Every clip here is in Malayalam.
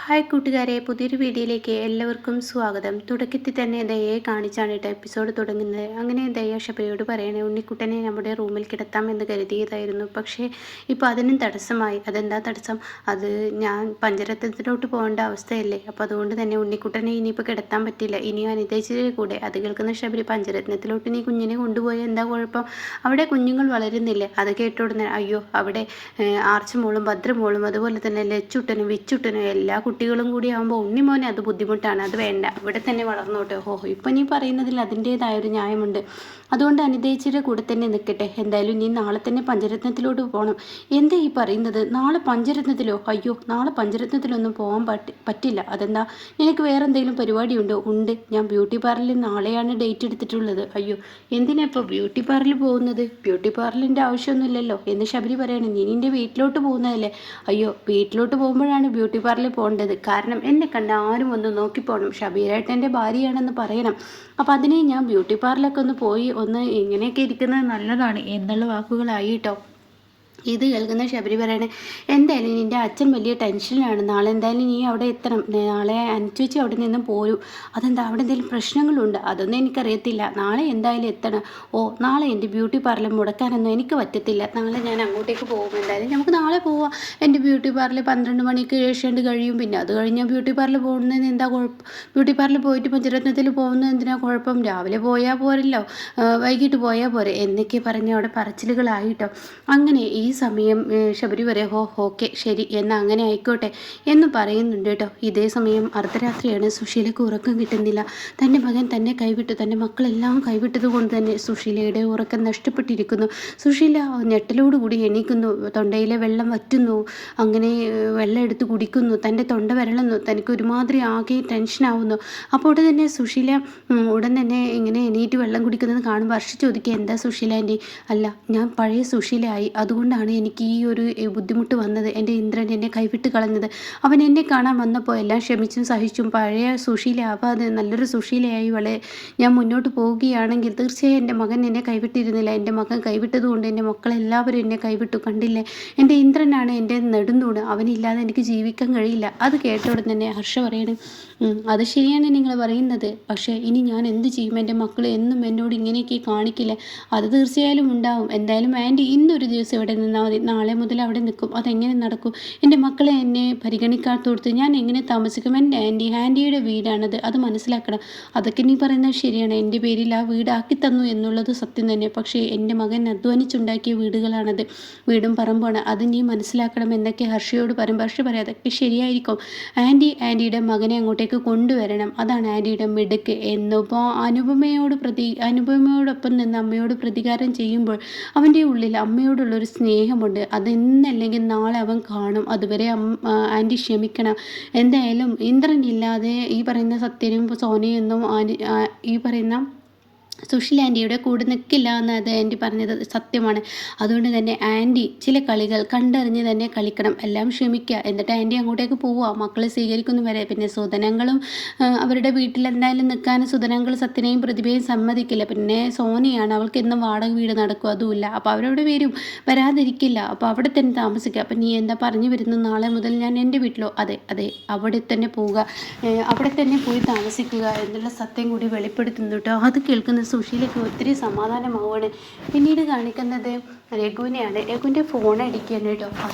ഹായ് കൂട്ടുകാരെ, പുതിയൊരു വീഡിയോയിലേക്ക് എല്ലാവർക്കും സ്വാഗതം. തുടക്കത്തിൽ തന്നെ ദയയെ കാണിച്ചാണ് കേട്ടോ എപ്പിസോഡ് തുടങ്ങുന്നത്. അങ്ങനെ ദയ ഷബയോട് പറയണേ, ഉണ്ണിക്കുട്ടനെ നമ്മുടെ റൂമിൽ കിടത്താം എന്ന് കരുതിയതായിരുന്നു. പക്ഷേ ഇപ്പോൾ അതിനും തടസ്സമായി. അതെന്താ തടസ്സം? അത് ഞാൻ പഞ്ചരത്നത്തിലോട്ട് പോകേണ്ട അവസ്ഥയല്ലേ. അപ്പോൾ അതുകൊണ്ട് തന്നെ ഉണ്ണിക്കുട്ടനെ ഇനിയിപ്പോൾ കിടത്താൻ പറ്റില്ല. ഇനി അനിതേച്ചിയുടെ കൂടെ. അത് കേൾക്കുന്ന ശബരി, പഞ്ചരത്നത്തിലോട്ട് നീ കുഞ്ഞിനെ കൊണ്ടുപോയാൽ എന്താ കുഴപ്പം? അവിടെ കുഞ്ഞുങ്ങൾ വളരുന്നില്ലേ? അത് കേട്ടോടുന്ന അയ്യോ, അവിടെ ആർച്ചമോളും ഭദ്രമോളും അതുപോലെ തന്നെ ലച്ചുട്ടനും വിച്ചുട്ടനും എല്ലാ കുട്ടികളും കൂടി ആകുമ്പോൾ ഉണ്ണിമോനെ അത് ബുദ്ധിമുട്ടാണ്. അത് വേണ്ട, ഇവിടെ തന്നെ വളർന്നോട്ടെ. ഇപ്പം നീ പറയുന്നതിൽ അതിൻ്റേതായൊരു ന്യായമുണ്ട്. അതുകൊണ്ട് അനിതേച്ചിയുടെ കൂടെ തന്നെ നിൽക്കട്ടെ. എന്തായാലും നീ നാളെ തന്നെ പഞ്ചരത്നത്തിലോട്ട് പോകണം. എന്താ ഈ പറയുന്നത്? നാളെ പഞ്ചരത്നത്തിലോ? അയ്യോ, നാളെ പഞ്ചരത്നത്തിലൊന്നും പോകാൻ പറ്റില്ല. അതെന്താ, നിനക്ക് വേറെ എന്തെങ്കിലും പരിപാടിയുണ്ടോ? ഉണ്ട്, ഞാൻ ബ്യൂട്ടി പാർലറിൽ നാളെയാണ് ഡേറ്റ് എടുത്തിട്ടുള്ളത്. അയ്യോ, എന്തിനാ ഇപ്പോൾ ബ്യൂട്ടി പാർലറിൽ പോകുന്നത്? ബ്യൂട്ടി പാർലറിൻ്റെ ആവശ്യമൊന്നുമില്ലല്ലോ എന്ന് ശബരി പറയണം. നീ നിൻ്റെ വീട്ടിലോട്ട് പോകുന്നതല്ലേ? അയ്യോ, വീട്ടിലോട്ട് പോകുമ്പോഴാണ് ബ്യൂട്ടി പാർലറിൽ പോകേണ്ടത്. കാരണം എന്നെ കണ്ട ആരും ഒന്ന് നോക്കിപ്പോണം. ഷബീരേട്ടൻ്റെ ഭാര്യയാണെന്ന് പറയണം. അപ്പം അതിനെ ഞാൻ ബ്യൂട്ടി പാർലറിലൊക്കെ ഒന്ന് പോയി ഒന്ന് ഇങ്ങനെയൊക്കെ ഇരിക്കുന്നത് നല്ലതാണ് എന്നുള്ള വാക്കുകളായി കേട്ടോ. ഇത് കേൾക്കുന്ന ശബരി പറയണേ, എന്തായാലും നിൻ്റെ അച്ഛൻ വലിയ ടെൻഷനിലാണ്. നാളെ എന്തായാലും നീ അവിടെ എത്തണം. നാളെ അനുചേച്ചി അവിടെ നിന്നും പോരും. അതെന്താ, അവിടെ എന്തെങ്കിലും പ്രശ്നങ്ങളുണ്ട്? അതൊന്നും എനിക്കറിയത്തില്ല. നാളെ എന്തായാലും എത്തണം. നാളെ എൻ്റെ ബ്യൂട്ടി പാർലർ മുടക്കാനൊന്നും എനിക്ക് പറ്റത്തില്ല. നാളെ ഞാൻ അങ്ങോട്ടേക്ക് പോകും. എന്തായാലും നമുക്ക് നാളെ പോവാം. എൻ്റെ ബ്യൂട്ടി പാർലർ 12 മണിക്ക് ഏഷ്യാണ്ട് കഴിയും. പിന്നെ അത് കഴിഞ്ഞാൽ ബ്യൂട്ടി പാർലർ പോകുന്നതിന് എന്താ കുഴപ്പം? ബ്യൂട്ടി പാർലർ പോയിട്ട് പഞ്ചരത്നത്തിൽ പോകുന്നത് എന്തിനാ കുഴപ്പം? രാവിലെ പോയാൽ പോരല്ലോ, വൈകിട്ട് പോയാൽ പോരെ എന്നൊക്കെ പറഞ്ഞ് അവിടെ പറച്ചിലുകളായിട്ടോ. അങ്ങനെ ഈ സമയം ശബരി പറയാം, ഓക്കെ ശരി എന്നാൽ അങ്ങനെ ആയിക്കോട്ടെ എന്ന് പറയുന്നുണ്ട് കേട്ടോ. ഇതേ സമയം അർദ്ധരാത്രിയാണ്. സുശീലയ്ക്ക് ഉറക്കം കിട്ടുന്നില്ല. തൻ്റെ മകൻ തന്നെ കൈവിട്ടു, തൻ്റെ മക്കളെല്ലാം കൈവിട്ടത് കൊണ്ട് തന്നെ സുശീലയുടെ ഉറക്കം നഷ്ടപ്പെട്ടിരിക്കുന്നു. സുശീല ഞെട്ടലോടുകൂടി എണീക്കുന്നു. തൊണ്ടയിലെ വെള്ളം വറ്റുന്നു. അങ്ങനെ വെള്ളം എടുത്ത് കുടിക്കുന്നു. തൻ്റെ തൊണ്ട വരളുന്നു. തനിക്ക് ഒരുമാതിരി ആകെ ടെൻഷനാവുന്നു. അപ്പോൾ ഉടൻ തന്നെ സുശീല ഉടൻ തന്നെ ഇങ്ങനെ എണീറ്റ് വെള്ളം കുടിക്കുന്നത് കാണുമ്പോൾ ഹർഷി ചോദിക്കുക, എന്താ സുശീല ആൻറ്റി? അല്ല, ഞാൻ പഴയ സുശീലയായി. അതുകൊണ്ടാണ് എനിക്ക് ഈ ഒരു ബുദ്ധിമുട്ട് വന്നത്. എൻ്റെ ഇന്ദ്രൻ എന്നെ കൈവിട്ട് കളഞ്ഞത്. അവൻ എന്നെ കാണാൻ വന്നപ്പോൾ എല്ലാം ക്ഷമിച്ചും സഹിച്ചും പഴയ സുശീലയാവാതെ നല്ലൊരു സുശീലയായി ഞാൻ മുന്നോട്ട് പോവുകയാണെങ്കിൽ തീർച്ചയായും എൻ്റെ മകൻ എന്നെ കൈവിട്ടിരുന്നില്ല. എൻ്റെ മകൻ കൈവിട്ടതുകൊണ്ട് എൻ്റെ മക്കളെല്ലാവരും എന്നെ കൈവിട്ടു. കണ്ടില്ലേ, എൻ്റെ ഇന്ദ്രനാണ് എൻ്റെ നെടുന്തൂണ്. അവനില്ലാതെ എനിക്ക് ജീവിക്കാൻ കഴിയില്ല. അത് കേട്ടോടെ തന്നെ ഹർഷ പറയണം, അത് ശരിയാണ് നിങ്ങൾ പറയുന്നത്. പക്ഷേ ഇനി ഞാൻ എന്ത് ചെയ്യും? എൻ്റെ മക്കൾ എന്നും എന്നോട് ഇങ്ങനെയൊക്കെ കാണിക്കില്ല. അത് തീർച്ചയായും ഉണ്ടാവും. എന്തായാലും ആൻറ്റി ഇന്നൊരു ദിവസം ഇവിടെ നിന്നാൽ മതി. നാളെ മുതൽ അവിടെ നിൽക്കും. അതെങ്ങനെ നടക്കും? എൻ്റെ മക്കളെ എന്നെ പരിഗണിക്കാത്തോടത്ത് ഞാൻ എങ്ങനെ താമസിക്കും? എൻ്റെ ആൻറ്റിയുടെ വീടാണത്, അത് മനസ്സിലാക്കണം. അതൊക്കെ നീ പറയുന്നത് ശരിയാണ്. എൻ്റെ പേരിൽ ആ വീടാക്കി തന്നു എന്നുള്ളത് സത്യം തന്നെ. പക്ഷേ എൻ്റെ മകൻ അധ്വാനിച്ചുണ്ടാക്കിയ വീടുകളാണത്, വീടും പറമ്പാണ്. അത് നീ മനസ്സിലാക്കണം എന്നൊക്കെ ഹർഷയോട് പറയുമ്പോൾ ഹർഷ പറയാം, അതൊക്കെ ശരിയായിരിക്കും. ആൻറ്റിയുടെ മകനെ അങ്ങോട്ടേക്ക് കൊണ്ടുവരണം. അതാണ് ആൻറ്റിയുടെ മിടുക്ക് എന്നിപ്പോൾ അനുപമയോടൊപ്പം നിന്ന് അമ്മയോട് പ്രതികാരം ചെയ്യുമ്പോൾ അവൻ്റെ ഉള്ളിൽ അമ്മയോടുള്ളൊരു സ്നേഹമുണ്ട്. അതെന്നല്ലെങ്കിൽ നാളെ അവൻ കാണും. അതുവരെ ആൻറ്റി ക്ഷമിക്കണം. എന്തായാലും ഇന്ദ്രൻ ഇല്ലാതെ ഈ പറയുന്ന സത്യനും സോനയൊന്നും ഈ പറയുന്ന സുശീല ആൻറ്റിയുടെ കൂടെ നിൽക്കില്ല എന്നത് ആൻറ്റി പറഞ്ഞത് സത്യമാണ്. അതുകൊണ്ട് തന്നെ ആൻറ്റി ചില കളികൾ കണ്ടറിഞ്ഞ് തന്നെ കളിക്കണം. എല്ലാം ക്ഷമിക്കുക. എന്നിട്ട് ആൻറ്റി അങ്ങോട്ടേക്ക് പോവുക, മക്കളെ സ്വീകരിക്കുന്നു വരെ. പിന്നെ സുധനങ്ങളും അവരുടെ വീട്ടിൽ എന്തായാലും നിൽക്കാൻ സുധനങ്ങൾ സത്യനെയും പ്രതിഭയും സമ്മതിക്കില്ല. പിന്നെ സോനിയാണ്, അവൾക്ക് എന്നും വാടക വീട് നടക്കും, അതുമില്ല. അപ്പോൾ അവരവിടെ വരാതിരിക്കില്ല. അപ്പോൾ അവിടെ തന്നെ താമസിക്കുക. അപ്പം നീ എന്താ പറഞ്ഞു വരുന്നു? നാളെ മുതൽ ഞാൻ എൻ്റെ വീട്ടിലോ? അതെ, അവിടെ തന്നെ പോവുക, അവിടെ തന്നെ പോയി താമസിക്കുക എന്നുള്ള സത്യം കൂടി വെളിപ്പെടുത്തുന്നു കേട്ടോ. അത് കേൾക്കുന്ന സുശീലയ്ക്ക് ഒത്തിരി സമാധാനമാവുകയാണ്. പിന്നീട് കാണിക്കുന്നത് രഘുവിനെയാണ്. രഘുവിൻ്റെ ഫോൺ അടിക്കുകയാണ് കേട്ടോ.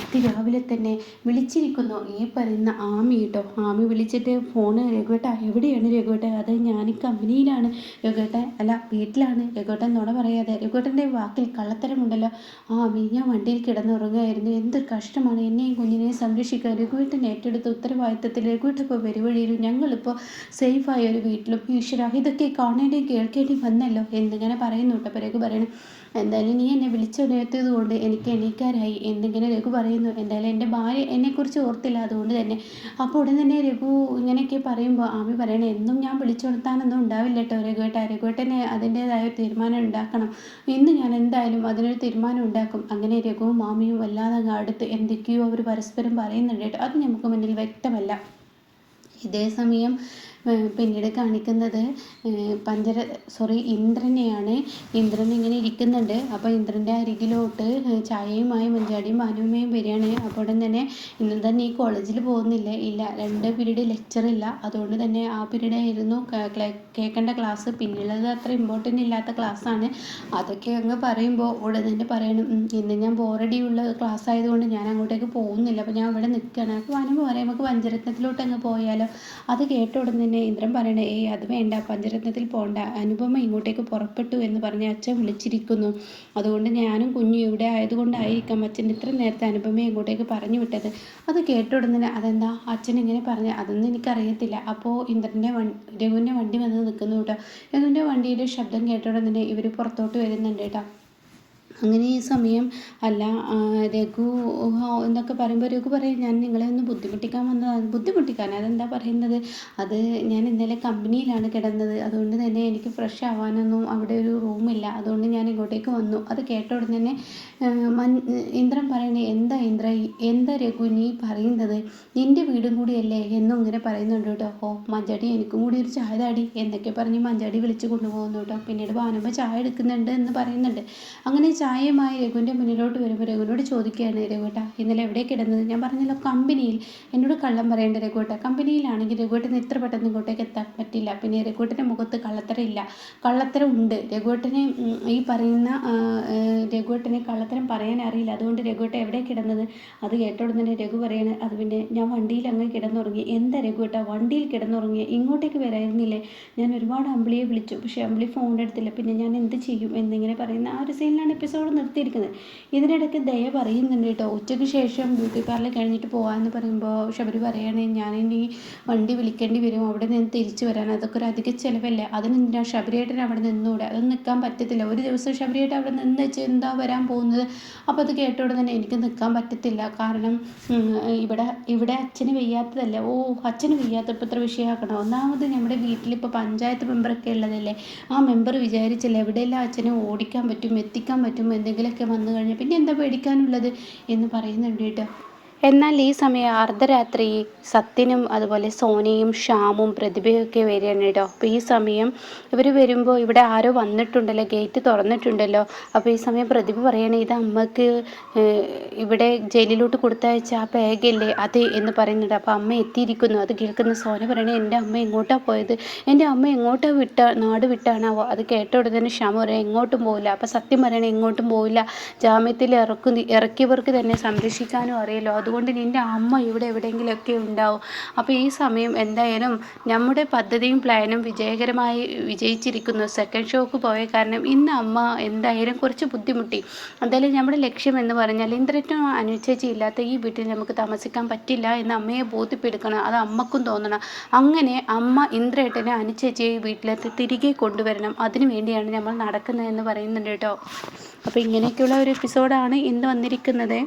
രാവിലെ തന്നെ വിളിച്ചിരിക്കുന്നു ഈ പറയുന്ന ആമി കേട്ടോ. ആമി വിളിച്ചിട്ട് ഫോണ്, രഘുവേട്ട എവിടെയാണ് രഘുവേട്ട? അത് ഞാൻ കമ്പനിയിലാണ് രഘുവേട്ടൻ, അല്ല വീട്ടിലാണ്. രഘുവേട്ടൻ നുണ പറയാതെ. രഘുവേട്ടൻ്റെ വാക്കിൽ കള്ളത്തരമുണ്ടല്ലോ. ആമി, ഞാൻ വണ്ടിയിൽ കിടന്നുറങ്ങുകയായിരുന്നു. എന്തൊരു കഷ്ടമാണ്, എന്നെയും കുഞ്ഞിനെയും സംരക്ഷിക്കാൻ രഘുവേട്ടൻ ഏറ്റെടുത്ത ഉത്തരവാദിത്തത്തിൽ രഘുവേട്ടൻ ഇപ്പോൾ വരുവഴിയിലും ഞങ്ങളിപ്പോൾ സേഫായ ഒരു വീട്ടിലും. ഈശ്വര, ഇതൊക്കെ കാണേണ്ടിയും കേൾക്കേണ്ടിയും വന്നല്ലോ എന്നിങ്ങനെ പറയുന്നു കേട്ടോ. അപ്പോൾ രഘു പറയണം, എന്തായാലും നീ എന്നെ വിളിച്ചുണർത്തിയത് കൊണ്ട് എനിക്ക് എണീക്കാരായി എന്നിങ്ങനെ രഘു പറയുന്നു. എന്തായാലും എൻ്റെ ഭാര്യ എന്നെക്കുറിച്ച് ഓർത്തില്ല, അതുകൊണ്ട് തന്നെ. അപ്പോൾ ഉടൻ തന്നെ രഘു ഇങ്ങനെയൊക്കെ പറയുമ്പോൾ ആമി പറയണേ, എന്നും ഞാൻ വിളിച്ചുണർത്താനൊന്നും ഉണ്ടാവില്ല കേട്ടോ രഘുവേട്ടനെ അതിൻ്റേതായ തീരുമാനം ഉണ്ടാക്കണം. ഇന്ന് ഞാൻ എന്തായാലും അതിനൊരു തീരുമാനം ഉണ്ടാക്കും. അങ്ങനെ രഘുവും മാമിയും വല്ലാതെ അടുത്ത് എന്തൊക്കെയോ അവർ പരസ്പരം പറയുന്നുണ്ട് കേട്ടോ. അത് നമുക്ക് മുന്നിൽ വ്യക്തമല്ല. ഇതേ സമയം പിന്നീട് കാണിക്കുന്നത് ഇന്ദ്രനെയാണ്. ഇന്ദ്രൻ ഇങ്ങനെ ഇരിക്കുന്നുണ്ട്. അപ്പോൾ ഇന്ദ്രൻ്റെ അരികിലോട്ട് ചായയുമായി മഞ്ചാടിയും ഭാനുമ്മയും വരികയാണ്. അപ്പോൾ ഉടൻ തന്നെ ഇന്ന് തന്നെ ഈ കോളേജിൽ പോകുന്നില്ല. ഇല്ല, 2 പീരീഡ് ലെക്ചറില്ല, അതുകൊണ്ട് തന്നെ ആ പീരീഡ് ആയിരുന്നു കേൾക്കേണ്ട ക്ലാസ്. പിന്നുള്ളത് അത്ര ഇമ്പോർട്ടൻ്റ് ഇല്ലാത്ത ക്ലാസ്സാണ്. അതൊക്കെ അങ്ങ് പറയുമ്പോൾ ഉടൻ തന്നെ പറയണം, ഇന്ന് ഞാൻ ബോറടിയുള്ള ക്ലാസ് ആയതുകൊണ്ട് ഞാൻ അങ്ങോട്ടേക്ക് പോകുന്നില്ല, അപ്പോൾ ഞാൻ ഇവിടെ നിൽക്കുകയാണ്. അപ്പോൾ ഭാനുമ്മ പറയും, നമുക്ക് പഞ്ചരത്നത്തിലോട്ട് അങ്ങ് പോയാലോ. അത് കേട്ട ഉടൻ തന്നെ ഇന്ദ്രൻ പറയണേ, അത് വേണ്ട, പഞ്ചരത്നത്തിൽ പോകണ്ട, അനുപമ ഇങ്ങോട്ടേക്ക് പുറപ്പെട്ടു എന്ന് പറഞ്ഞ് അച്ഛൻ വിളിച്ചിരിക്കുന്നു. അതുകൊണ്ട് ഞാനും കുഞ്ഞും ഇവിടെ ആയതുകൊണ്ടായിരിക്കാം അച്ഛൻ ഇത്ര നേരത്തെ അനുപമയെ ഇങ്ങോട്ടേക്ക് പറഞ്ഞു വിട്ടത്. അത് കേട്ട ഉടൻ തന്നെ, അതെന്താ അച്ഛൻ ഇങ്ങനെ പറഞ്ഞു, അതൊന്നും എനിക്കറിയത്തില്ല. അപ്പോൾ രഘുവിൻ്റെ വണ്ടി വന്ന് നിൽക്കുന്നു കേട്ടോ. രഘുവിൻ്റെ വണ്ടിയുടെ ശബ്ദം കേട്ട ഉടൻ തന്നെ ഇവർ പുറത്തോട്ട് വരുന്നുണ്ട് കേട്ടോ. അങ്ങനെ ഈ സമയം അല്ല, രഘു എന്നൊക്കെ പറയുമ്പോൾ രഘു പറയും, ഞാൻ നിങ്ങളെ ഒന്ന് ബുദ്ധിമുട്ടിക്കാൻ വന്നതാണ്. ബുദ്ധിമുട്ടിക്കാൻ അതെന്താ പറയുന്നത്, അത് ഞാൻ ഇന്നലെ കമ്പനിയിലാണ് കിടന്നത്, അതുകൊണ്ട് തന്നെ എനിക്ക് ഫ്രഷ് ആവാനൊന്നും അവിടെ ഒരു റൂമില്ല, അതുകൊണ്ട് ഞാൻ ഇങ്ങോട്ടേക്ക് വന്നു. അത് കേട്ട ഉടനെ തന്നെ ഇന്ദ്രൻ പറയണേ, എന്താ രഘു നീ പറയുന്നത്, നിൻ്റെ വീടും കൂടിയല്ലേ എന്നും ഇങ്ങനെ പറയുന്നുണ്ട് കേട്ടോ. മഞ്ചാടി എനിക്കും കൂടി ഒരു ചായ താടി എന്നൊക്കെ പറഞ്ഞ് മഞ്ചാടി വിളിച്ച് കൊണ്ടുപോകുന്നു കേട്ടോ. പിന്നീട് ഭാനുമ്മ ചായ എടുക്കുന്നുണ്ട് എന്ന് പറയുന്നുണ്ട്. അങ്ങനെ ചായയുമായി രഘുവിൻ്റെ മുന്നിലോട്ട് വരുമ്പോൾ രഘുവിനോട് ചോദിക്കുകയാണ്, രഘുവേട്ടാ ഇന്നലെ എവിടെ കിടന്നത്? ഞാൻ പറഞ്ഞല്ലോ കമ്പനിയിൽ. എന്നോട് കള്ളം പറയേണ്ട രഘുവേട്ട, കമ്പനിയിലാണെങ്കിൽ രഘുവേട്ടന് ഇത്ര പെട്ടെന്ന് ഇങ്ങോട്ടേക്ക് എത്താൻ പറ്റില്ല. പിന്നെ രഘുവേട്ടൻ്റെ മുഖത്ത് കള്ളത്തരം ഇല്ല, കള്ളത്തരം ഉണ്ട്. രഘുവേട്ടനെ ഈ പറയുന്ന രഘുവേട്ടനെ കള്ളത്തരം പറയാൻ അറിയില്ല. അതുകൊണ്ട് രഘുവേട്ട എവിടെ കിടന്നത്? അത് കേട്ട ഉടനെ രഘു പറയാണ്, അത് പിന്നെ ഞാൻ വണ്ടിയിൽ അങ്ങ് കിടന്നുറങ്ങി. എന്താ രഘുവേട്ട വണ്ടിയിൽ കിടന്നുറങ്ങി? ഇങ്ങോട്ടേക്ക് വരായിരുന്നില്ലേ? ഞാൻ ഒരുപാട് അമ്പിളിയെ വിളിച്ചു, പക്ഷേ അമ്പിളി ഫോൺ എടുത്തില്ല. പിന്നെ ഞാൻ എന്ത് ചെയ്യും എന്നിങ്ങനെ പറയുന്ന ആ ഒരു സീനിലാണ് എപ്പിസോഡ് നിർത്തിയിരിക്കുന്നത്. ഇതിനിടയ്ക്ക് ദയ പറയുന്നുണ്ട് കേട്ടോ, ഉച്ചയ്ക്ക് ശേഷം ബ്യൂട്ടി പാർലർ കഴിഞ്ഞിട്ട് പോകാമെന്ന് പറയുമ്പോൾ ശബരി പറയുകയാണെങ്കിൽ ഞാനിനി വണ്ടി വിളിക്കേണ്ടി വരും അവിടെ നിന്ന് തിരിച്ചു വരാൻ, അതൊക്കെ ഒരു അധിക ചിലവല്ലേ, അതിനെന്തിനാ ശബരിയേട്ടൻ അവിടെ നിന്നുകൂടെ? അതൊന്നും നിൽക്കാൻ പറ്റത്തില്ല, ഒരു ദിവസം ശബരിയേട്ടൻ അവിടെ നിന്ന് വെച്ച് എന്താ വരാൻ പോകുന്നത്? അപ്പോൾ അത് കേട്ടോടെ തന്നെ എനിക്ക് നിൽക്കാൻ പറ്റത്തില്ല, കാരണം ഇവിടെ അച്ഛന് വയ്യാത്തതല്ലേ. അച്ഛന് വയ്യാത്തപ്പോൾ ഇത്ര വിഷയമാക്കണം. ഒന്നാമത് നമ്മുടെ വീട്ടിലിപ്പോൾ പഞ്ചായത്ത് മെമ്പറൊക്കെ ഉള്ളതല്ലേ, ആ മെമ്പർ വിചാരിച്ചില്ല എവിടെയെല്ലാം അച്ഛനെ ഓടിക്കാൻ പറ്റും, എത്തിക്കാൻ പറ്റും, എന്തെങ്കിലുമൊക്കെ വന്നു കഴിഞ്ഞാൽ പിന്നെ എന്താ പേടിക്കാനുള്ളത് എന്ന് പറയുന്നുണ്ട് കേട്ടോ. എന്നാൽ ഈ സമയം അർദ്ധരാത്രി സത്യനും അതുപോലെ സോനയും ശ്യാമും പ്രതിഭയൊക്കെ വരികയാണ് കേട്ടോ. അപ്പോൾ ഈ സമയം ഇവർ വരുമ്പോൾ ഇവിടെ ആരോ വന്നിട്ടുണ്ടല്ലോ, ഗേറ്റ് തുറന്നിട്ടുണ്ടല്ലോ. അപ്പോൾ ഈ സമയം പ്രതിഭ പറയണേ, ഇത് അമ്മക്ക് ഇവിടെ ജയിലിലോട്ട് കൊടുത്തയച്ച ആ ബാഗല്ലേ അത് എന്ന് പറയുന്നുണ്ട്. അപ്പോൾ അമ്മ എത്തിയിരിക്കുന്നു. അത് കേൾക്കുന്ന സോന പറയണേ, എൻ്റെ അമ്മ എങ്ങോട്ടാണ് പോയത്, എൻ്റെ അമ്മ എങ്ങോട്ടാണ് നാട് വിട്ടാണാവോ? അത് കേട്ട ഉടനെ ശ്യാമ പറയാം, എങ്ങോട്ടും പോവില്ല. അപ്പോൾ സത്യം പറയണേ, എങ്ങോട്ടും പോവില്ല, ജാമ്യത്തിൽ ഇറക്കിയവർക്ക് തന്നെ സംരക്ഷിക്കാനും അറിയാലോ, അതുകൊണ്ട് നിൻ്റെ അമ്മ ഇവിടെ എവിടെയെങ്കിലുമൊക്കെ ഉണ്ടാവും. അപ്പോൾ ഈ സമയം എന്തായാലും നമ്മുടെ പദ്ധതിയും പ്ലാനും വിജയകരമായി വിജയിച്ചിരിക്കുന്നു. സെക്കൻഡ് ഷോക്ക് പോയ കാരണം ഇന്ന് അമ്മ എന്തായാലും കുറച്ച് ബുദ്ധിമുട്ടി. എന്തായാലും നമ്മുടെ ലക്ഷ്യം എന്ന് പറഞ്ഞാൽ ഇന്ദ്രനും അനുചേച്ചിയില്ലാത്ത ഈ വീട്ടിൽ നമുക്ക് താമസിക്കാൻ പറ്റില്ല എന്ന് അമ്മയെ ബോധ്യപ്പെടുത്തണം, അത് അമ്മക്കും തോന്നണം. അങ്ങനെ അമ്മ ഇന്ദ്രേട്ടനെ അനുചേച്ചിയെ ഈ വീട്ടിലെത്തി തിരികെ കൊണ്ടുവരണം, അതിനു വേണ്ടിയാണ് നമ്മൾ നടക്കുന്നതെന്ന് പറയുന്നുണ്ട് കേട്ടോ. അപ്പോൾ ഇങ്ങനെയൊക്കെയുള്ള ഒരു എപ്പിസോഡാണ് ഇന്ന് വന്നിരിക്കുന്നത്.